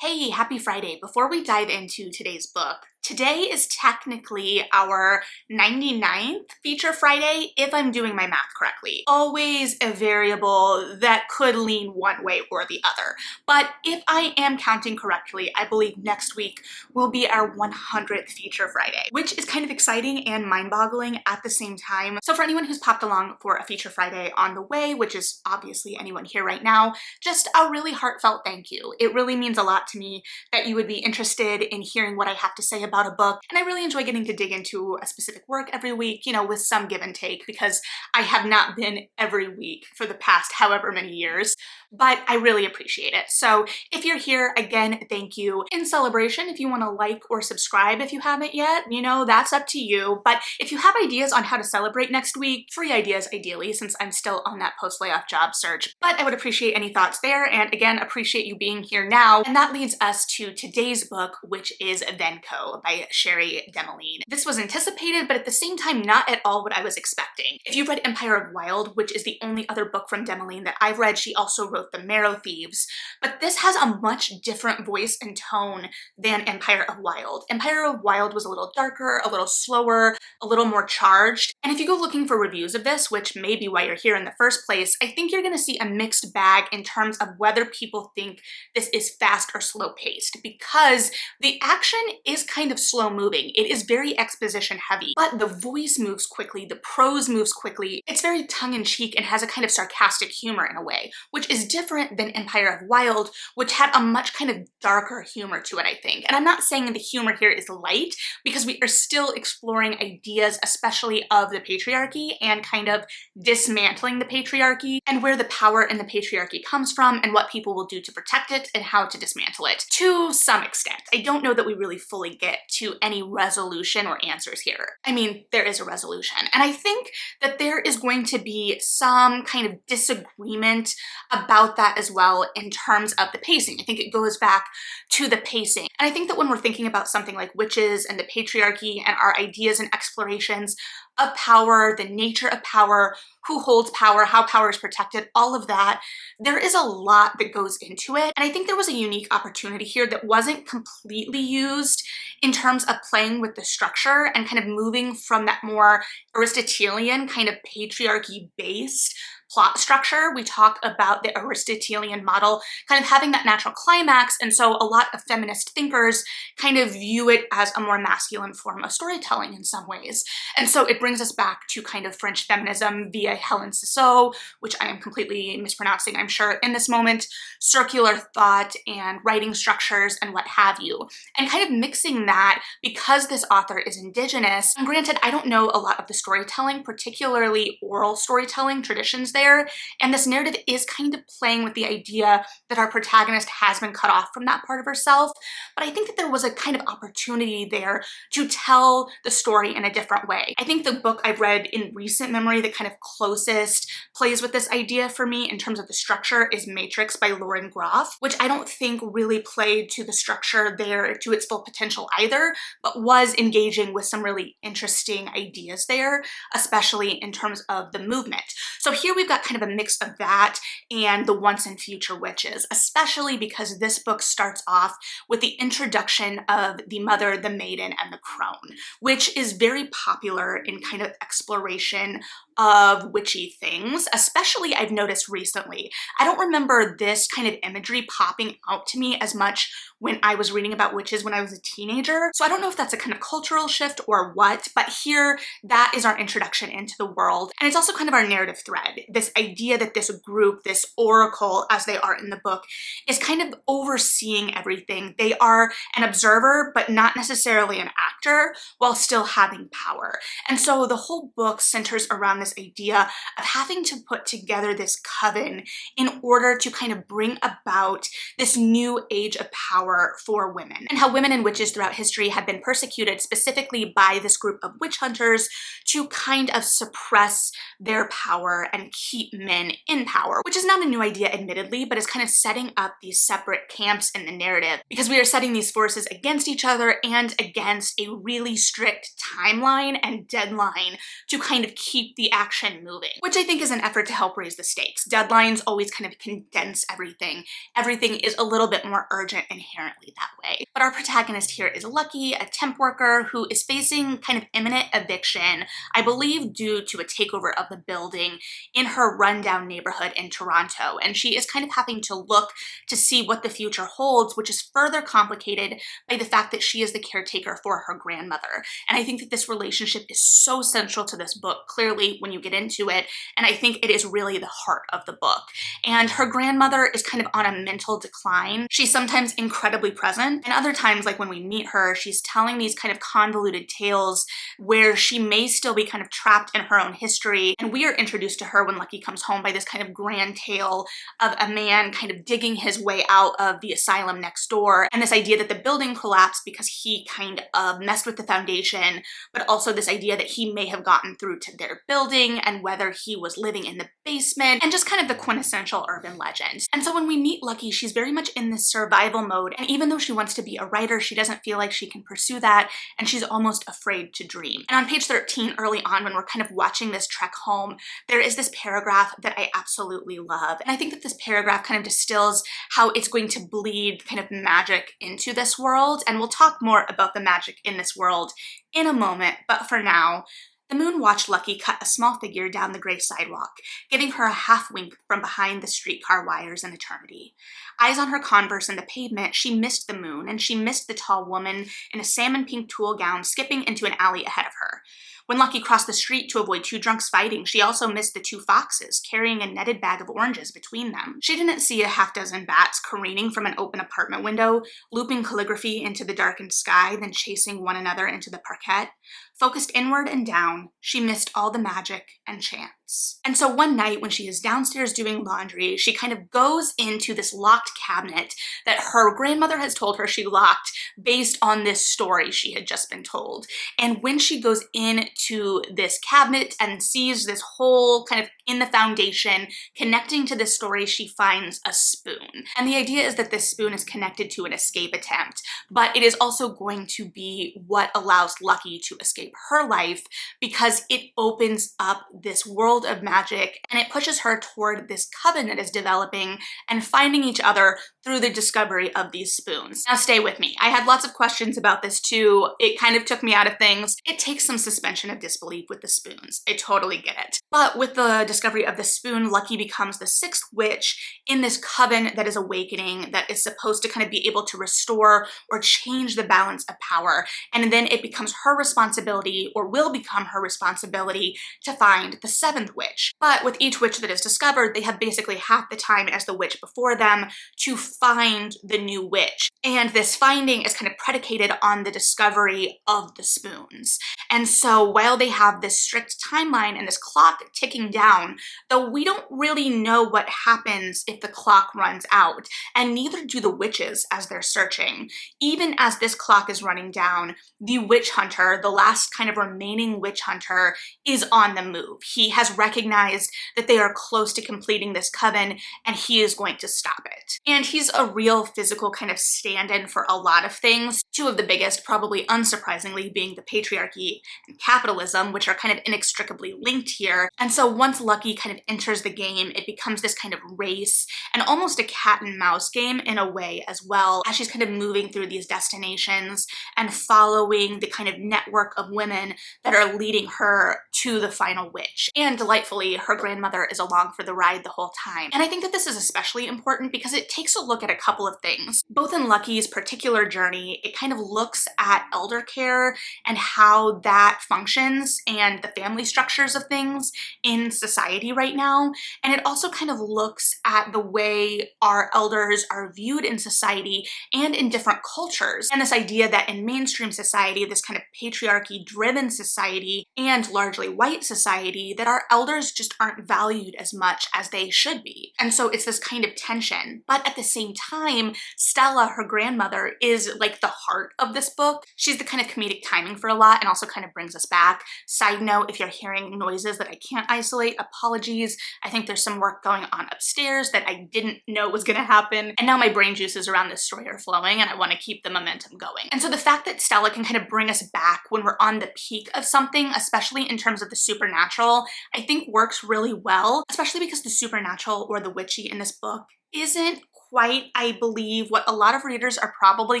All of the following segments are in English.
Hey, happy Friday. Before we dive into today's book, today is technically our 99th feature Friday, if I'm doing my math correctly. Always a variable that could lean one way or the other. But if I am counting correctly, I believe next week will be our 100th feature Friday, which is kind of exciting and mind-boggling at the same time. So for anyone who's popped along for a feature Friday on the way, which is obviously anyone here right now, just a really heartfelt thank you. It really means a lot to me that you would be interested in hearing what I have to say about a book, and I really enjoy getting to dig into a specific work every week, you know, with some give and take, because I have not been every week for the past however many years, but I really appreciate it. So if you're here, again, thank you. In celebration, if you want to like or subscribe if you haven't yet, you know, that's up to you. But if you have ideas on how to celebrate next week, free ideas ideally, since I'm still on that post-layoff job search, but I would appreciate any thoughts there, and again, appreciate you being here now. And that leads us to today's book, which is Venco by Sherry Demeline. This was anticipated, but at the same time, not at all what I was expecting. If you've read Empire of Wild, which is the only other book from Demeline that I've read, she also wrote The Marrow Thieves, but this has a much different voice and tone than Empire of Wild. Empire of Wild was a little darker, a little slower, a little more charged, and if you go looking for reviews of this, which may be why you're here in the first place, I think you're gonna see a mixed bag in terms of whether people think this is fast or slow paced, because the action is kind of slow moving. It is very exposition heavy, but the voice moves quickly, the prose moves quickly. It's very tongue-in-cheek and has a kind of sarcastic humor in a way, which is different than Empire of Wild, which had a much kind of darker humor to it, I think. And I'm not saying the humor here is light, because we are still exploring ideas, especially of the patriarchy and kind of dismantling the patriarchy and where the power in the patriarchy comes from and what people will do to protect it and how to dismantle it to some extent. I don't know that we really fully get to any resolution or answers here. I mean, there is a resolution, and I think that there is going to be some kind of disagreement about that as well in terms of the pacing. I think it goes back to the pacing. And I think that when we're thinking about something like witches and the patriarchy and our ideas and explorations of power, the nature of power, who holds power, how power is protected, all of that, there is a lot that goes into it. And I think there was a unique opportunity here that wasn't completely used in terms of playing with the structure and kind of moving from that more Aristotelian kind of patriarchy-based plot structure. We talk about the Aristotelian model kind of having that natural climax, and so a lot of feminist thinkers kind of view it as a more masculine form of storytelling in some ways. And so it brings us back to kind of French feminism via Hélène Cixous, which I am completely mispronouncing, I'm sure, in this moment, circular thought and writing structures and what have you. And kind of mixing that, because this author is Indigenous, and granted, I don't know a lot of the storytelling, particularly oral storytelling traditions there, and this narrative is kind of playing with the idea that our protagonist has been cut off from that part of herself, but I think that there was a kind of opportunity there to tell the story in a different way. I think the book I've read in recent memory that kind of closest plays with this idea for me in terms of the structure is Matrix by Lauren Groff, which I don't think really played to the structure there to its full potential either, but was engaging with some really interesting ideas there, especially in terms of the movement. So here we've got kind of a mix of that and the Once and Future Witches, especially because this book starts off with the introduction of the Mother, the Maiden, and the Crone, which is very popular in kind of exploration of witchy things, especially I've noticed recently. I don't remember this kind of imagery popping out to me as much when I was reading about witches when I was a teenager. So I don't know if that's a kind of cultural shift or what, but here that is our introduction into the world. And it's also kind of our narrative thread. This idea that this group, this oracle, as they are in the book, is kind of overseeing everything. They are an observer, but not necessarily an actor, while still having power. And so the whole book centers around this idea of having to put together this coven in order to kind of bring about this new age of power for women, and how women and witches throughout history have been persecuted specifically by this group of witch hunters to kind of suppress their power and keep men in power, which is not a new idea admittedly, but is kind of setting up these separate camps in the narrative, because we are setting these forces against each other and against a really strict timeline and deadline to kind of keep the action moving, which I think is an effort to help raise the stakes. Deadlines always kind of condense everything. Everything is a little bit more urgent inherently that way. But our protagonist here is Lucky, a temp worker who is facing kind of imminent eviction, I believe due to a takeover of the building in her rundown neighborhood in Toronto. And she is kind of having to look to see what the future holds, which is further complicated by the fact that she is the caretaker for her grandmother. And I think that this relationship is so central to this book, clearly, when you get into it. And I think it is really the heart of the book. And her grandmother is kind of on a mental decline. She's sometimes incredibly present, and other times, like when we meet her, she's telling these kind of convoluted tales where she may still be kind of trapped in her own history. And we are introduced to her when Lucky comes home by this kind of grand tale of a man kind of digging his way out of the asylum next door, and this idea that the building collapsed because he kind of messed with the foundation, but also this idea that he may have gotten through to their building and whether he was living in the basement, and just kind of the quintessential urban legend. And so when we meet Lucky, she's very much in this survival mode, and even though she wants to be a writer, she doesn't feel like she can pursue that, and she's almost afraid to dream. And on page 13, early on, when we're kind of watching this trek home, there is this paragraph that I absolutely love. And I think that this paragraph kind of distills how it's going to bleed kind of magic into this world, and we'll talk more about the magic in this world in a moment, but for now, the moon watched Lucky cut a small figure down the gray sidewalk, giving her a half wink from behind the streetcar wires in eternity. Eyes on her Converse and the pavement, she missed the moon, and she missed the tall woman in a salmon pink tulle gown skipping into an alley ahead of her. When Lucky crossed the street to avoid two drunks fighting, she also missed the two foxes carrying a netted bag of oranges between them. She didn't see a half-dozen bats careening from an open apartment window, looping calligraphy into the darkened sky, then chasing one another into the parquet. Focused inward and down, she missed all the magic and chance. And so one night when she is downstairs doing laundry, she kind of goes into this locked cabinet that her grandmother has told her she locked based on this story she had just been told. And when she goes into this cabinet and sees this hole kind of in the foundation connecting to this story, she finds a spoon. And the idea is that this spoon is connected to an escape attempt, but it is also going to be what allows Lucky to escape her life, because it opens up this world of magic and it pushes her toward this coven that is developing and finding each other through the discovery of these spoons. Now stay with me. I had lots of questions about this too. It kind of took me out of things. It takes some suspension of disbelief with the spoons. I totally get it. But with the discovery of the spoon, Lucky becomes the sixth witch in this coven that is awakening, that is supposed to kind of be able to restore or change the balance of power. And then it becomes her responsibility, or will become her responsibility, to find the seventh witch. But with each witch that is discovered, they have basically half the time as the witch before them to find the new witch. And this finding is kind of predicated on the discovery of the spoons. And so while they have this strict timeline and this clock ticking down, though we don't really know what happens if the clock runs out, and neither do the witches as they're searching. Even as this clock is running down, the witch hunter, the last kind of remaining witch hunter, is on the move. He has recognized that they are close to completing this coven, and he is going to stop it. And he's a real physical kind of stand-in for a lot of things. Two of the biggest, probably unsurprisingly, being the patriarchy and capitalism, which are kind of inextricably linked here. And so once Lucky kind of enters the game, it becomes this kind of race and almost a cat and mouse game in a way as well, as she's kind of moving through these destinations and following the kind of network of women that are leading her to the final witch. And delightfully, her grandmother is along for the ride the whole time. And I think that this is especially important because it takes a look at a couple of things. Both in Lucky's particular journey, it kind of looks at elder care and how that functions and the family structures of things in society right now. And it also kind of looks at the way our elders are viewed in society and in different cultures. And this idea that in mainstream society, this kind of patriarchy-driven society and largely white society, that our elders just aren't valued as much as they should be. And so it's this kind of tension. But at the same time, Stella, her grandmother, is like the heart of this book. She's the kind of comedic timing for a lot, and also kind kind of brings us back. Side note, if you're hearing noises that I can't isolate, apologies. I think there's some work going on upstairs that I didn't know was gonna happen, and now my brain juices around this story are flowing and I want to keep the momentum going. And so the fact that Stella can kind of bring us back when we're on the peak of something, especially in terms of the supernatural, I think works really well, especially because the supernatural or the witchy in this book isn't quite, I believe, what a lot of readers are probably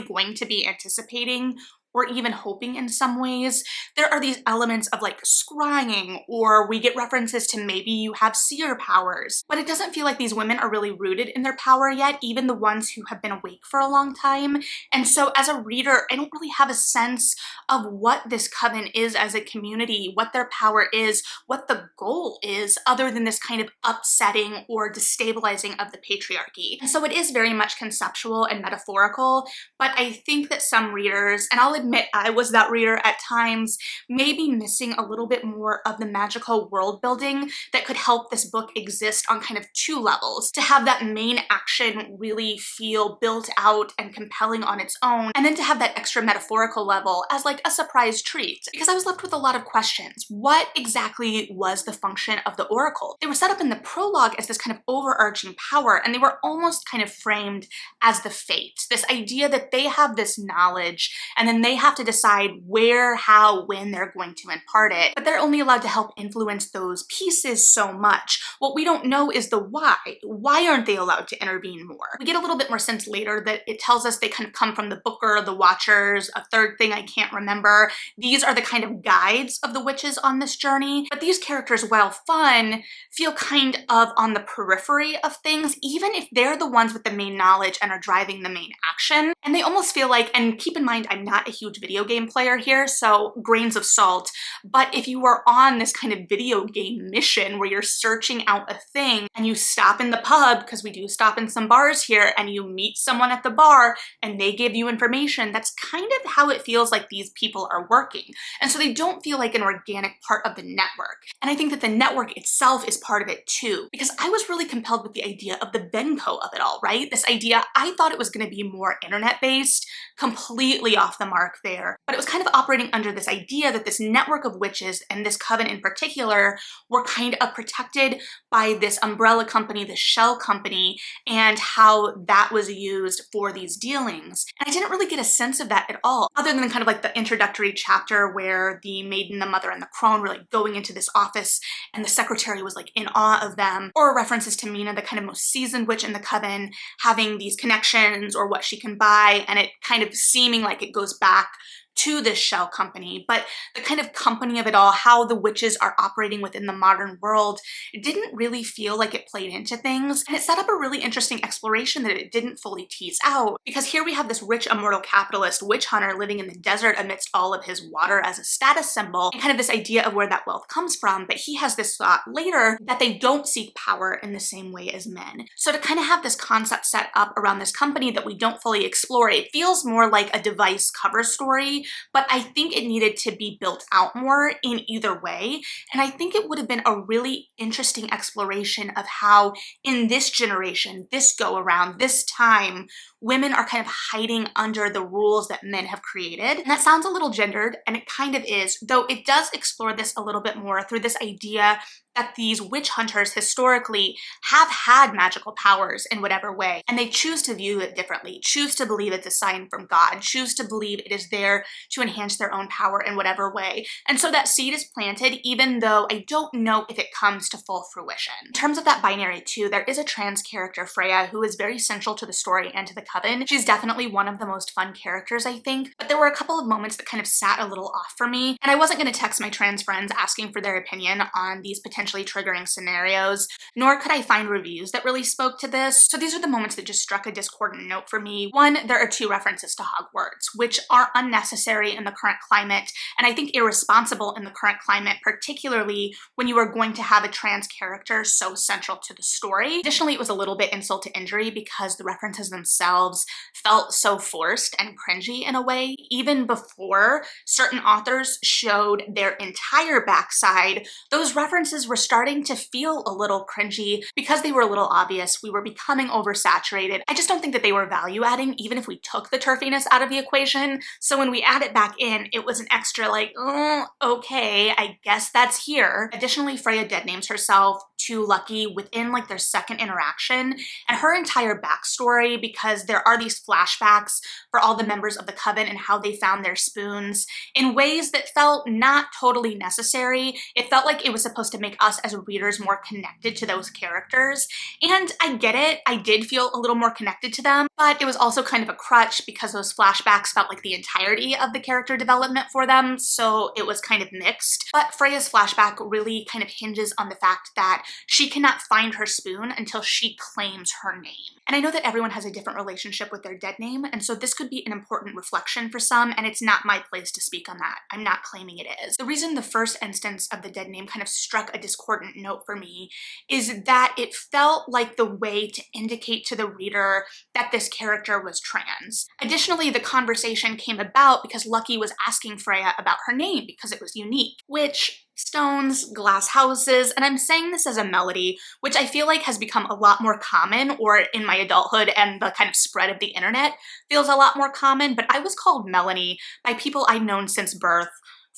going to be anticipating or even hoping in some ways. There are these elements of like scrying, or we get references to maybe you have seer powers, but it doesn't feel like these women are really rooted in their power yet, even the ones who have been awake for a long time. And so as a reader, I don't really have a sense of what this coven is as a community, what their power is, what the goal is, other than this kind of upsetting or destabilizing of the patriarchy. And so it is very much conceptual and metaphorical, but I think that some readers, and I'll admit I was that reader at times, may be missing a little bit more of the magical world building that could help this book exist on kind of two levels. To have that main action really feel built out and compelling on its own, and then to have that extra metaphorical level as like a surprise treat. Because I was left with a lot of questions. What exactly was the function of the Oracle? They were set up in the prologue as this kind of overarching power, and they were almost kind of framed as the Fates. This idea that they have this knowledge, and then they have to decide where, how, when they're going to impart it, but they're only allowed to help influence those pieces so much. What we don't know is the why. Why aren't they allowed to intervene more? We get a little bit more sense later that it tells us they kind of come from the Booker, the Watchers, a third thing I can't remember. These are the kind of guides of the witches on this journey, but these characters, while fun, feel kind of on the periphery of things, even if they're the ones with the main knowledge and are driving the main action. And they almost feel like, and keep in mind, I'm not a huge video game player here, so grains of salt, but if you were on this kind of video game mission where you're searching out a thing and you stop in the pub, because we do stop in some bars here, and you meet someone at the bar and they give you information, that's kind of how it feels like these people are working. And so they don't feel like an organic part of the network. And I think that the network itself is part of it too, because I was really compelled with the idea of the Venco of it all, right? This idea, I thought it was going to be more internet-based, completely off the mark there, but it was kind of operating under this idea that this network of witches, and this coven in particular, were kind of protected by this umbrella company, the shell company, and how that was used for these dealings. And I didn't really get a sense of that at all, other than kind of like the introductory chapter where the maiden, the mother, and the crone were like going into this office and the secretary was like in awe of them, or references to Mina, the kind of most seasoned witch in the coven, having these connections or what she can buy, and it kind of seeming like it goes back to this shell company. But the kind of company of it all, how the witches are operating within the modern world, it didn't really feel like it played into things. And it set up a really interesting exploration that it didn't fully tease out, because here we have this rich immortal capitalist witch hunter living in the desert amidst all of his water as a status symbol, and kind of this idea of where that wealth comes from. But he has this thought later that they don't seek power in the same way as men. So to kind of have this concept set up around this company that we don't fully explore, it feels more like a device cover story, but I think it needed to be built out more in either way. And I think it would have been a really interesting exploration of how in this generation, this go around, this time, women are kind of hiding under the rules that men have created. And that sounds a little gendered, and it kind of is, though it does explore this a little bit more through this idea that these witch hunters historically have had magical powers in whatever way, and they choose to view it differently, choose to believe it's a sign from God, choose to believe it is there to enhance their own power in whatever way. And so that seed is planted, even though I don't know if it comes to full fruition. In terms of that binary too, there is a trans character, Freya, who is very central to the story and to the coven. She's definitely one of the most fun characters, I think, but there were a couple of moments that kind of sat a little off for me, and I wasn't going to text my trans friends asking for their opinion on these potentially triggering scenarios, nor could I find reviews that really spoke to this. So these are the moments that just struck a discordant note for me. One, there are two references to Hogwarts, which are unnecessary in the current climate, and I think irresponsible in the current climate, particularly when you are going to have a trans character so central to the story. Additionally, it was a little bit insult to injury because the references themselves felt so forced and cringy in a way, even before certain authors showed their entire backside. Those references were starting to feel a little cringy because they were a little obvious. We were becoming oversaturated. I just don't think that they were value adding, even if we took the turfiness out of the equation. So when we add it back in, it was an extra like, oh, okay, I guess that's here. Additionally, Freya dead names herself to Lucky within like their second interaction, and her entire backstory, because there are these flashbacks for all the members of the coven and how they found their spoons in ways that felt not totally necessary. It felt like it was supposed to make us as readers more connected to those characters, and I get it, I did feel a little more connected to them, but it was also kind of a crutch because those flashbacks felt like the entirety of the character development for them, so it was kind of mixed. But Freya's flashback really kind of hinges on the fact that she cannot find her spoon until she claims her name. And I know that everyone has a different relationship with their dead name, and so this could be an important reflection for some, and it's not my place to speak on that. I'm not claiming it is. The reason the first instance of the dead name kind of struck a discordant note for me is that it felt like the way to indicate to the reader that this character was trans. Additionally, the conversation came about because Lucky was asking Freya about her name because it was unique, which stones, glass houses, and I'm saying this as a melody, which I feel like has become a lot more common, or in my adulthood and the kind of spread of the internet feels a lot more common, but I was called Melanie by people I've known since birth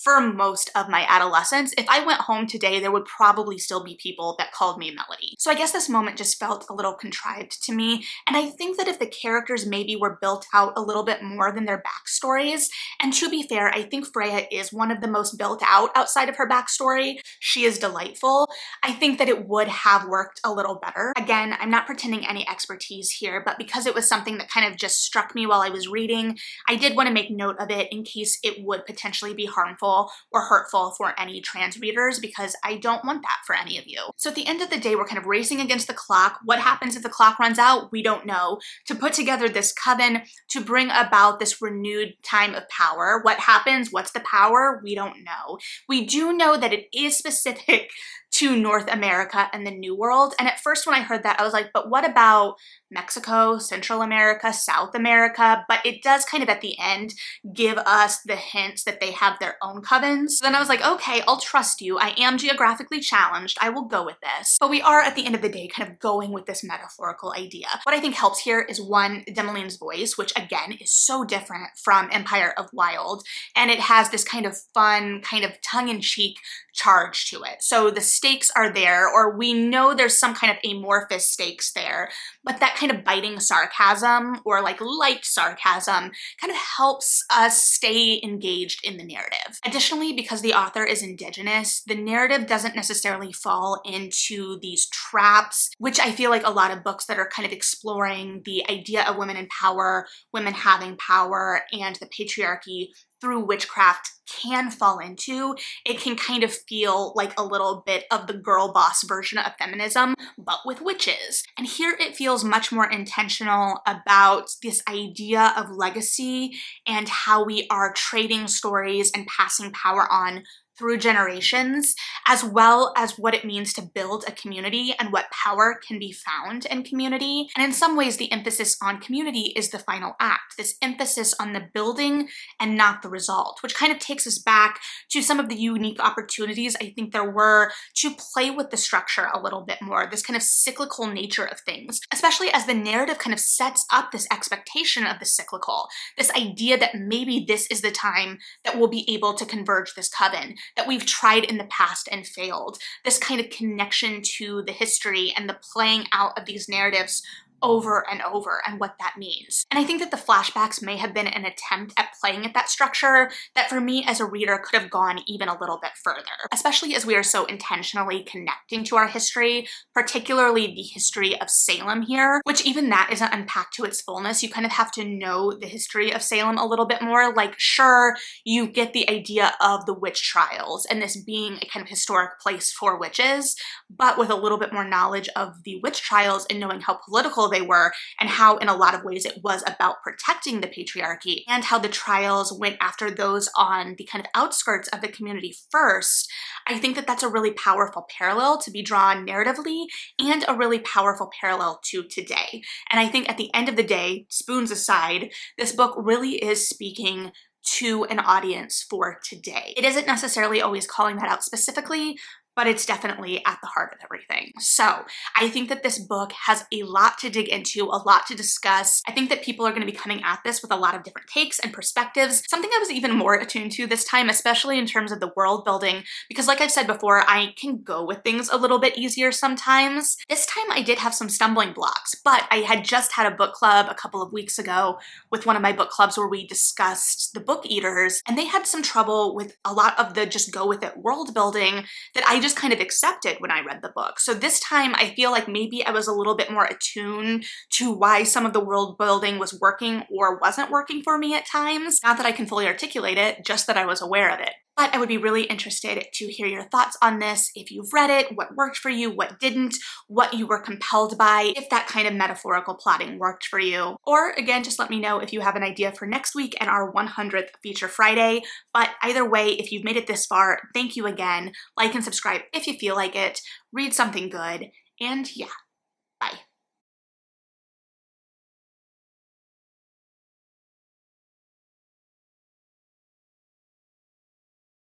for most of my adolescence. If I went home today, there would probably still be people that called me Melody. So I guess this moment just felt a little contrived to me, and I think that if the characters maybe were built out a little bit more than their backstories, and to be fair, I think Freya is one of the most built out outside of her backstory. She is delightful. I think that it would have worked a little better. Again, I'm not pretending any expertise here, but because it was something that kind of just struck me while I was reading, I did want to make note of it in case it would potentially be harmful or hurtful for any trans readers, because I don't want that for any of you. So at the end of the day, we're kind of racing against the clock. What happens if the clock runs out? We don't know. To put together this coven, to bring about this renewed time of power. What happens? What's the power? We don't know. We do know that it is specific to North America and the New World. And at first when I heard that, I was like, but what about Mexico, Central America, South America? But it does kind of at the end give us the hints that they have their own covens. So then I was like, okay, I'll trust you. I am geographically challenged. I will go with this. But we are at the end of the day kind of going with this metaphorical idea. What I think helps here is one, Demoline's voice, which again is so different from Empire of Wild. And it has this kind of fun, kind of tongue-in-cheek charge to it. So the stakes are there, or we know there's some kind of amorphous stakes there, but that kind of biting sarcasm or like light sarcasm kind of helps us stay engaged in the narrative. Additionally, because the author is indigenous, the narrative doesn't necessarily fall into these traps, which I feel like a lot of books that are kind of exploring the idea of women in power, women having power, and the patriarchy through witchcraft can fall into. It can kind of feel like a little bit of the girl boss version of feminism, but with witches. And here it feels much more intentional about this idea of legacy and how we are trading stories and passing power on through generations, as well as what it means to build a community and what power can be found in community. And in some ways, the emphasis on community is the final act, this emphasis on the building and not the result, which kind of takes us back to some of the unique opportunities I think there were to play with the structure a little bit more, this kind of cyclical nature of things, especially as the narrative kind of sets up this expectation of the cyclical, this idea that maybe this is the time that we'll be able to converge this coven, that we've tried in the past and failed, this kind of connection to the history and the playing out of these narratives over and over and what that means. And I think that the flashbacks may have been an attempt at playing at that structure that for me as a reader could have gone even a little bit further, especially as we are so intentionally connecting to our history, particularly the history of Salem here, which even that isn't unpacked to its fullness. You kind of have to know the history of Salem a little bit more. Like, sure, you get the idea of the witch trials and this being a kind of historic place for witches, but with a little bit more knowledge of the witch trials and knowing how political they were and how in a lot of ways it was about protecting the patriarchy and how the trials went after those on the kind of outskirts of the community first, I think that that's a really powerful parallel to be drawn narratively and a really powerful parallel to today. And I think at the end of the day, spoons aside, this book really is speaking to an audience for today. It isn't necessarily always calling that out specifically, but it's definitely at the heart of everything. So I think that this book has a lot to dig into, a lot to discuss. I think that people are going to be coming at this with a lot of different takes and perspectives, something I was even more attuned to this time, especially in terms of the world building, because like I've said before, I can go with things a little bit easier sometimes. This time I did have some stumbling blocks, but I had just had a book club a couple of weeks ago with one of my book clubs where we discussed The Book Eaters, and they had some trouble with a lot of the just go with it world building that I just kind of accepted when I read the book. So this time I feel like maybe I was a little bit more attuned to why some of the world building was working or wasn't working for me at times. Not that I can fully articulate it, just that I was aware of it. But I would be really interested to hear your thoughts on this, if you've read it, what worked for you, what didn't, what you were compelled by, if that kind of metaphorical plotting worked for you. Or again, just let me know if you have an idea for next week and our 100th Feature Friday. But either way, if you've made it this far, thank you again. Like and subscribe if you feel like it, read something good, and yeah.